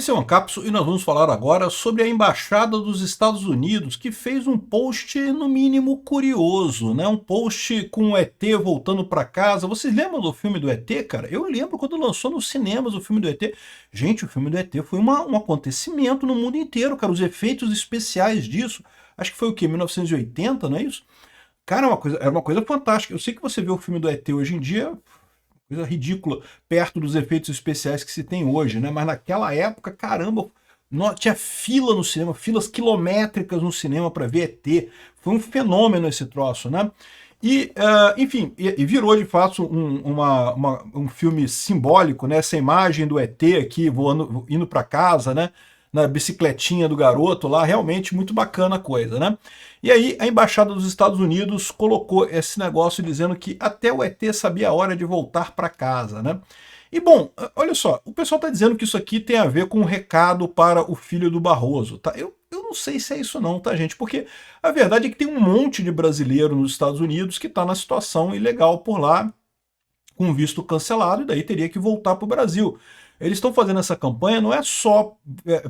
Esse é o Ancapso e nós vamos falar agora sobre a Embaixada dos Estados Unidos, que fez um post no mínimo curioso, né? Um post com o ET voltando para casa. Vocês lembram do filme do ET, cara? Eu lembro quando lançou nos cinemas o filme do ET. Gente, o filme do ET foi um acontecimento no mundo inteiro, cara. Os efeitos especiais disso, acho que foi o quê? 1980, não é isso? Cara, era uma coisa fantástica. Eu sei que você vê o filme do ET hoje em dia, coisa ridícula, perto dos efeitos especiais que se tem hoje, né? Mas naquela época, caramba, tinha fila no cinema, filas quilométricas no cinema para ver ET. Foi um fenômeno esse troço, né? E, enfim, e virou de fato um filme simbólico, né? Essa imagem do ET aqui voando, indo para casa, né? Na bicicletinha do garoto lá, realmente muito bacana a coisa, né? E aí a Embaixada dos Estados Unidos colocou esse negócio dizendo que até o ET sabia a hora de voltar para casa, né? E bom, olha só, o pessoal está dizendo que isso aqui tem a ver com um recado para o filho do Barroso, tá? Eu não sei se é isso não, tá, gente? Porque a verdade é que tem um monte de brasileiro nos Estados Unidos que está na situação ilegal por lá, com visto cancelado, e daí teria que voltar para o Brasil. Eles estão fazendo essa campanha não é só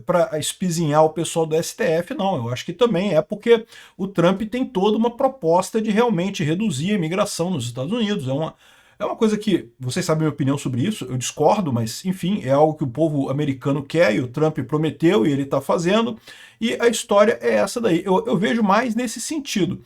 para espizinhar o pessoal do STF, não. Eu acho que também é porque o Trump tem toda uma proposta de realmente reduzir a imigração nos Estados Unidos. É uma coisa que, vocês sabem a minha opinião sobre isso, eu discordo, mas enfim, é algo que o povo americano quer e o Trump prometeu e ele está fazendo, e a história é essa daí. Eu vejo mais nesse sentido.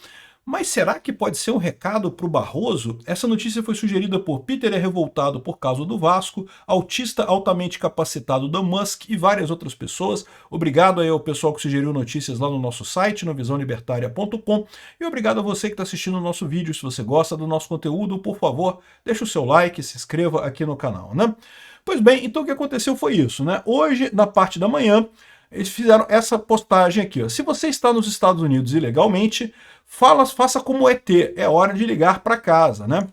Mas será que pode ser um recado para o Barroso? Essa notícia foi sugerida por Peter é revoltado por causa do Vasco, autista altamente capacitado da Musk e várias outras pessoas. Obrigado aí ao pessoal que sugeriu notícias lá no nosso site, no visãolibertaria.com. E obrigado a você que está assistindo o nosso vídeo. Se você gosta do nosso conteúdo, por favor, deixe o seu like, se inscreva aqui no canal, né? Pois bem, então o que aconteceu foi isso, né? Hoje, na parte da manhã, eles fizeram essa postagem aqui, ó. Se você está nos Estados Unidos ilegalmente, faça como ET, é hora de ligar para casa, né?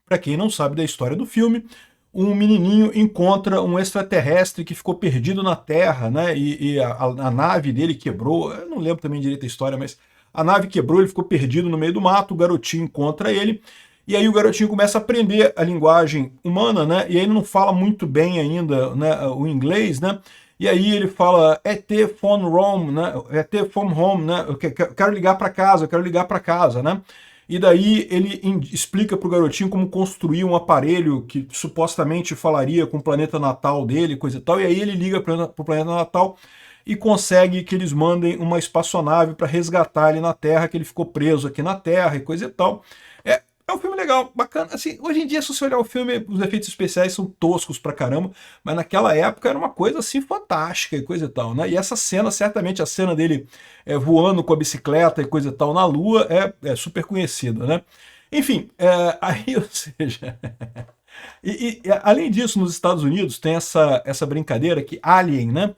Para quem não sabe da história do filme, um menininho encontra um extraterrestre que ficou perdido na Terra, né? E a nave dele quebrou, eu não lembro também direito a história, mas a nave quebrou, ele ficou perdido no meio do mato, o garotinho encontra ele, e aí o garotinho começa a aprender a linguagem humana, né? E aí ele não fala muito bem ainda, né, o inglês, né? E aí ele fala ET phone home, né? ET phone home, né? Eu quero ligar para casa, eu quero ligar para casa, né? E daí ele explica para o garotinho como construir um aparelho que supostamente falaria com o planeta natal dele, coisa e tal. E aí ele liga para o planeta natal e consegue que eles mandem uma espaçonave para resgatar ele na Terra, que ele ficou preso aqui na Terra e coisa e tal. É um filme legal, bacana. Assim, hoje em dia, se você olhar o filme, os efeitos especiais são toscos pra caramba, mas naquela época era uma coisa assim fantástica e coisa e tal, né? E essa cena, certamente a cena dele voando com a bicicleta e coisa e tal na Lua é super conhecida, né? Enfim, aí, ou seja... além disso, nos Estados Unidos tem essa brincadeira que Alien, né?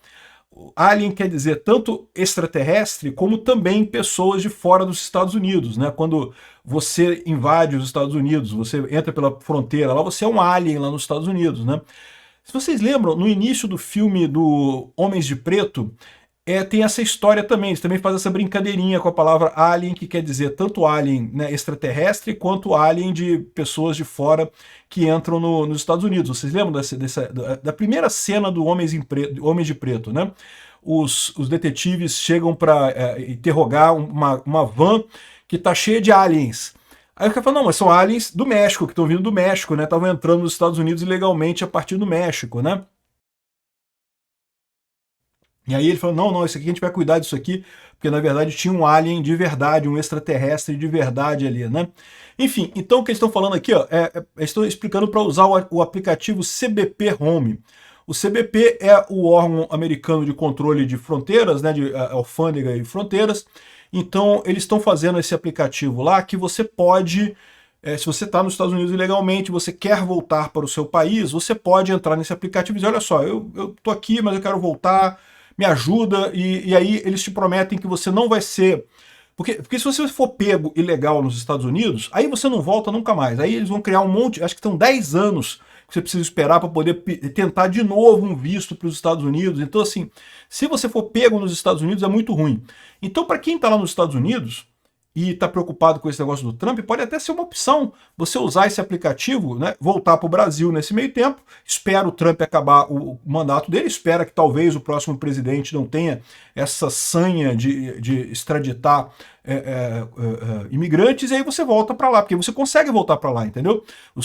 Alien quer dizer tanto extraterrestre como também pessoas de fora dos Estados Unidos, né? Quando você invade os Estados Unidos, você entra pela fronteira lá, você é um alien lá nos Estados Unidos, né? Se vocês lembram, no início do filme do Homens de Preto, tem essa história também, eles também fazem essa brincadeirinha com a palavra alien, que quer dizer tanto alien, né, extraterrestre, quanto alien de pessoas de fora que entram nos Estados Unidos. Vocês lembram da primeira cena do Homens de Preto, né? Os detetives chegam para interrogar uma van que está cheia de aliens. Aí o cara fala, não, mas são aliens do México, que estão vindo do México, né? Estavam entrando nos Estados Unidos ilegalmente a partir do México, né? E aí ele falou, não, isso aqui a gente vai cuidar disso aqui, porque na verdade tinha um alien de verdade, um extraterrestre de verdade ali, né? Enfim, então o que eles estão falando aqui, ó, eles estão explicando para usar o aplicativo CBP Home. O CBP é o órgão americano de controle de fronteiras, né, de alfândega e fronteiras. Então eles estão fazendo esse aplicativo lá que você pode... se você está nos Estados Unidos ilegalmente, você quer voltar para o seu país, você pode entrar nesse aplicativo e dizer, olha só, eu tô aqui, mas eu quero voltar, me ajuda, e aí eles te prometem que você não vai ser... Porque se você for pego ilegal nos Estados Unidos, aí você não volta nunca mais. Aí eles vão criar um monte, acho que são 10 anos que você precisa esperar para poder tentar de novo um visto para os Estados Unidos. Então assim, se você for pego nos Estados Unidos é muito ruim. Então para quem está lá nos Estados Unidos, e está preocupado com esse negócio do Trump, pode até ser uma opção você usar esse aplicativo, né, voltar para o Brasil nesse meio tempo, espera o Trump acabar o mandato dele, espera que talvez o próximo presidente não tenha essa sanha de extraditar imigrantes, e aí você volta para lá, porque você consegue voltar para lá, entendeu? O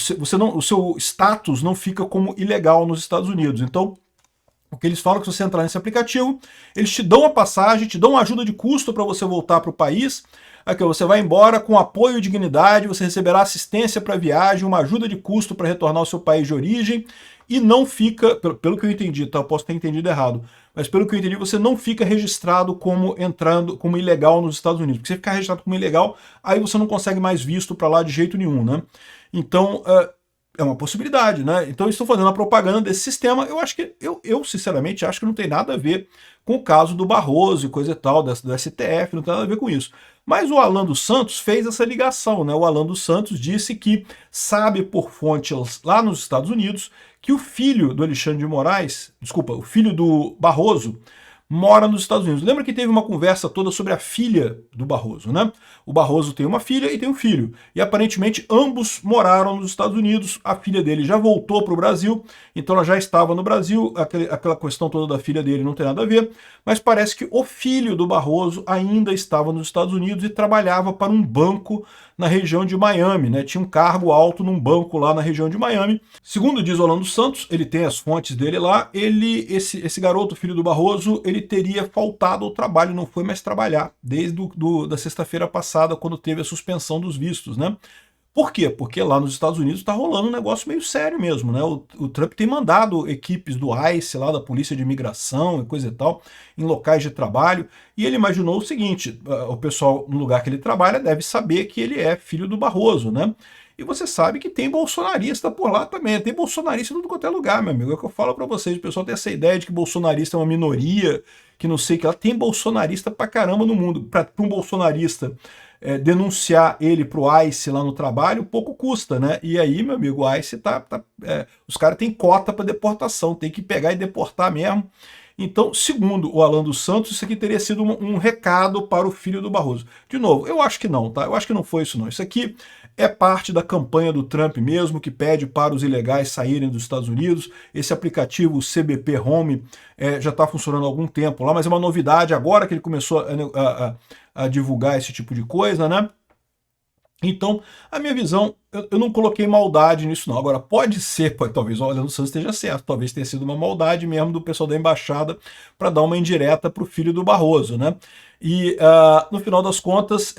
seu status não fica como ilegal nos Estados Unidos. Então, o que eles falam é que se você entrar nesse aplicativo, eles te dão a passagem, te dão uma ajuda de custo para você voltar para o país. Aqui, você vai embora com apoio e dignidade, você receberá assistência para viagem, uma ajuda de custo para retornar ao seu país de origem, e não fica, pelo que eu entendi, tá? Eu posso ter entendido errado, mas pelo que eu entendi, você não fica registrado como entrando como ilegal nos Estados Unidos. Porque se você ficar registrado como ilegal, aí você não consegue mais visto para lá de jeito nenhum, né? Então, é uma possibilidade, né? Então eles estão fazendo a propaganda desse sistema. Eu acho que, eu sinceramente acho que não tem nada a ver com o caso do Barroso e coisa e tal, do STF, não tem nada a ver com isso. Mas o Alan dos Santos fez essa ligação, né? O Alan dos Santos disse que sabe por fontes lá nos Estados Unidos que o filho do Alexandre de Moraes, desculpa, o filho do Barroso, mora nos Estados Unidos. Lembra que teve uma conversa toda sobre a filha do Barroso, né? O Barroso tem uma filha e tem um filho. E aparentemente ambos moraram nos Estados Unidos. A filha dele já voltou para o Brasil, então ela já estava no Brasil. Aquela questão toda da filha dele não tem nada a ver. Mas parece que o filho do Barroso ainda estava nos Estados Unidos e trabalhava para um banco na região de Miami, né? Tinha um cargo alto num banco lá na região de Miami. Segundo diz Orlando Santos, ele tem as fontes dele lá, esse garoto, filho do Barroso, ele teria faltado ao trabalho, não foi mais trabalhar, desde da sexta-feira passada, quando teve a suspensão dos vistos, né? Por quê? Porque lá nos Estados Unidos está rolando um negócio meio sério mesmo, né? O Trump tem mandado equipes do ICE, lá da Polícia de Imigração e coisa e tal, em locais de trabalho, e ele imaginou o seguinte, o pessoal no lugar que ele trabalha deve saber que ele é filho do Barroso, né? E você sabe que tem bolsonarista por lá também, tem bolsonarista em tudo quanto é lugar, meu amigo, é o que eu falo para vocês, o pessoal tem essa ideia de que bolsonarista é uma minoria, que não sei o que lá, tem bolsonarista pra caramba no mundo. Para um bolsonarista denunciar ele pro ICE lá no trabalho, pouco custa, né? E aí, meu amigo, o ICE os caras têm cota para deportação, tem que pegar e deportar mesmo. Então, segundo o Alan dos Santos, isso aqui teria sido um recado para o filho do Barroso. De novo, eu acho que não, tá? Eu acho que não foi isso não. Isso aqui é parte da campanha do Trump mesmo, que pede para os ilegais saírem dos Estados Unidos. Esse aplicativo, o CBP Home, já está funcionando há algum tempo lá, mas é uma novidade agora que ele começou a divulgar esse tipo de coisa, né? Então, a minha visão, eu não coloquei maldade nisso não. Agora, pode ser, talvez o Orlando Santos esteja certo, talvez tenha sido uma maldade mesmo do pessoal da embaixada para dar uma indireta para o filho do Barroso, né? E, no final das contas,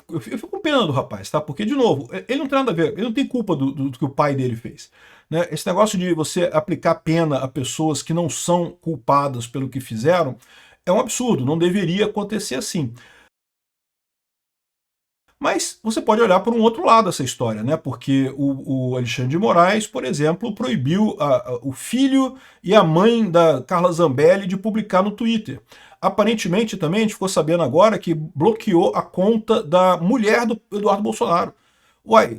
eu fico com pena do rapaz, tá? Porque, de novo, ele não tem nada a ver, ele não tem culpa do que o pai dele fez. Né? Esse negócio de você aplicar pena a pessoas que não são culpadas pelo que fizeram é um absurdo, não deveria acontecer assim. Mas você pode olhar por um outro lado essa história, né? Porque o Alexandre de Moraes, por exemplo, proibiu o filho e a mãe da Carla Zambelli de publicar no Twitter. Aparentemente também a gente ficou sabendo agora que bloqueou a conta da mulher do Eduardo Bolsonaro. Uai,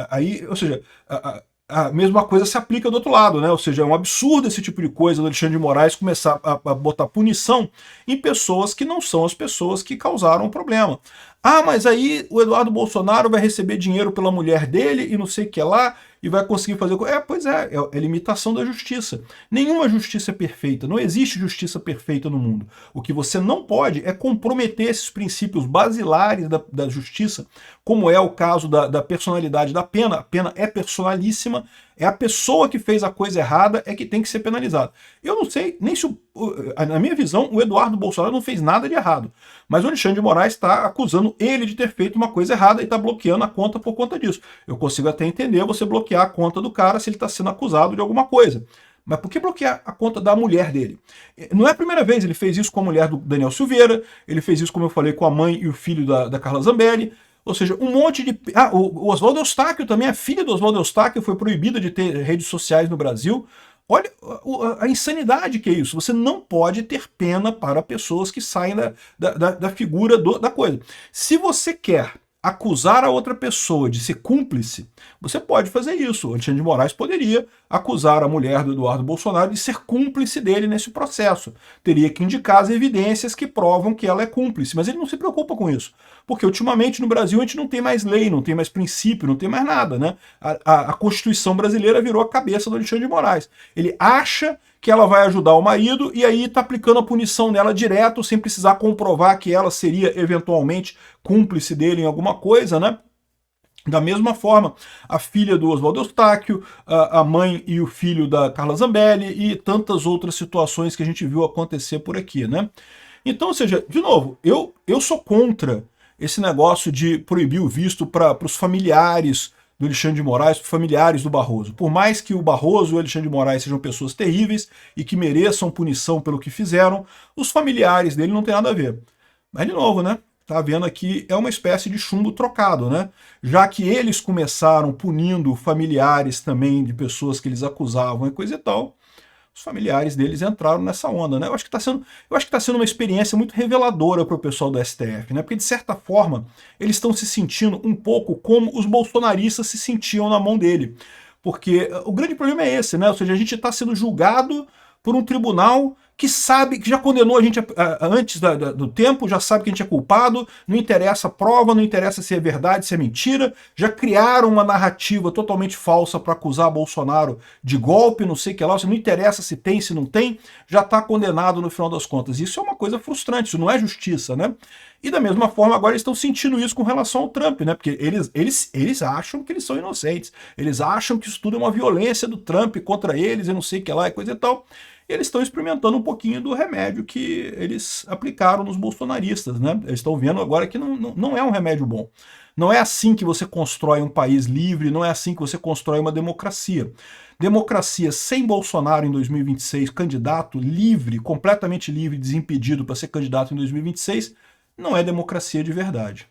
aí, ou seja, a mesma coisa se aplica do outro lado, né? Ou seja, é um absurdo esse tipo de coisa do Alexandre de Moraes começar a botar punição em pessoas que não são as pessoas que causaram o problema. Ah, mas aí o Eduardo Bolsonaro vai receber dinheiro pela mulher dele e não sei o que lá, e vai conseguir fazer... pois é limitação da justiça. Nenhuma justiça é perfeita, não existe justiça perfeita no mundo. O que você não pode é comprometer esses princípios basilares da justiça, como é o caso da personalidade da pena. A pena é personalíssima, é a pessoa que fez a coisa errada é que tem que ser penalizada. Eu não sei nem se, na minha visão, o Eduardo Bolsonaro não fez nada de errado. Mas o Alexandre de Moraes está acusando ele de ter feito uma coisa errada e está bloqueando a conta por conta disso. Eu consigo até entender você bloquear a conta do cara se ele está sendo acusado de alguma coisa. Mas por que bloquear a conta da mulher dele? Não é a primeira vez, ele fez isso com a mulher do Daniel Silveira, ele fez isso, como eu falei, com a mãe e o filho da Carla Zambelli. Ou seja, um monte de... o Oswaldo Eustáquio também, a filha do Oswaldo Eustáquio foi proibida de ter redes sociais no Brasil. Olha a insanidade que é isso. Você não pode ter pena para pessoas que saem da figura da coisa. Se você quer acusar a outra pessoa de ser cúmplice, você pode fazer isso. O Alexandre de Moraes poderia acusar a mulher do Eduardo Bolsonaro de ser cúmplice dele nesse processo. Teria que indicar as evidências que provam que ela é cúmplice, mas ele não se preocupa com isso. Porque ultimamente no Brasil a gente não tem mais lei, não tem mais princípio, não tem mais nada, né? A Constituição brasileira virou a cabeça do Alexandre de Moraes. Ele acha que ela vai ajudar o marido e aí está aplicando a punição nela direto, sem precisar comprovar que ela seria eventualmente cúmplice dele em alguma coisa, né? Da mesma forma, a filha do Oswaldo Eustáquio, a mãe e o filho da Carla Zambelli e tantas outras situações que a gente viu acontecer por aqui, né? Então, ou seja, de novo, eu sou contra esse negócio de proibir o visto para os familiares do Alexandre de Moraes, familiares do Barroso. Por mais que o Barroso e o Alexandre de Moraes sejam pessoas terríveis e que mereçam punição pelo que fizeram, os familiares dele não tem nada a ver. Mas, de novo, né? Tá vendo aqui, é uma espécie de chumbo trocado, né? Já que eles começaram punindo familiares também de pessoas que eles acusavam e coisa e tal, os familiares deles entraram nessa onda, né? Eu acho que está sendo uma experiência muito reveladora para o pessoal do STF, né? Porque, de certa forma, eles estão se sentindo um pouco como os bolsonaristas se sentiam na mão dele. Porque o grande problema é esse, né? Ou seja, a gente está sendo julgado por um tribunal que sabe, que já condenou a gente antes do tempo, já sabe que a gente é culpado, não interessa a prova, não interessa se é verdade, se é mentira, já criaram uma narrativa totalmente falsa para acusar Bolsonaro de golpe, não sei o que lá, não interessa se tem, se não tem, já está condenado no final das contas. Isso é uma coisa frustrante, isso não é justiça, né? E da mesma forma agora eles estão sentindo isso com relação ao Trump, né? Porque eles acham que eles são inocentes, eles acham que isso tudo é uma violência do Trump contra eles, e não sei o que lá, e coisa e tal. Eles estão experimentando um pouquinho do remédio que eles aplicaram nos bolsonaristas, né? Eles estão vendo agora que não é um remédio bom. Não é assim que você constrói um país livre, não é assim que você constrói uma democracia. Democracia sem Bolsonaro em 2026, candidato livre, completamente livre, desimpedido para ser candidato em 2026, não é democracia de verdade.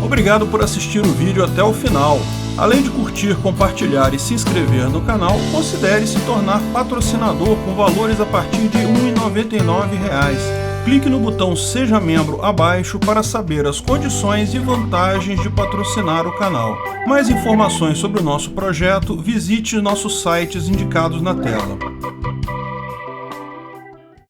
Obrigado por assistir o vídeo até o final. Além de curtir, compartilhar e se inscrever no canal, considere se tornar patrocinador com valores a partir de R$ 1,99. Clique no botão Seja Membro abaixo para saber as condições e vantagens de patrocinar o canal. Mais informações sobre o nosso projeto, visite nossos sites indicados na tela.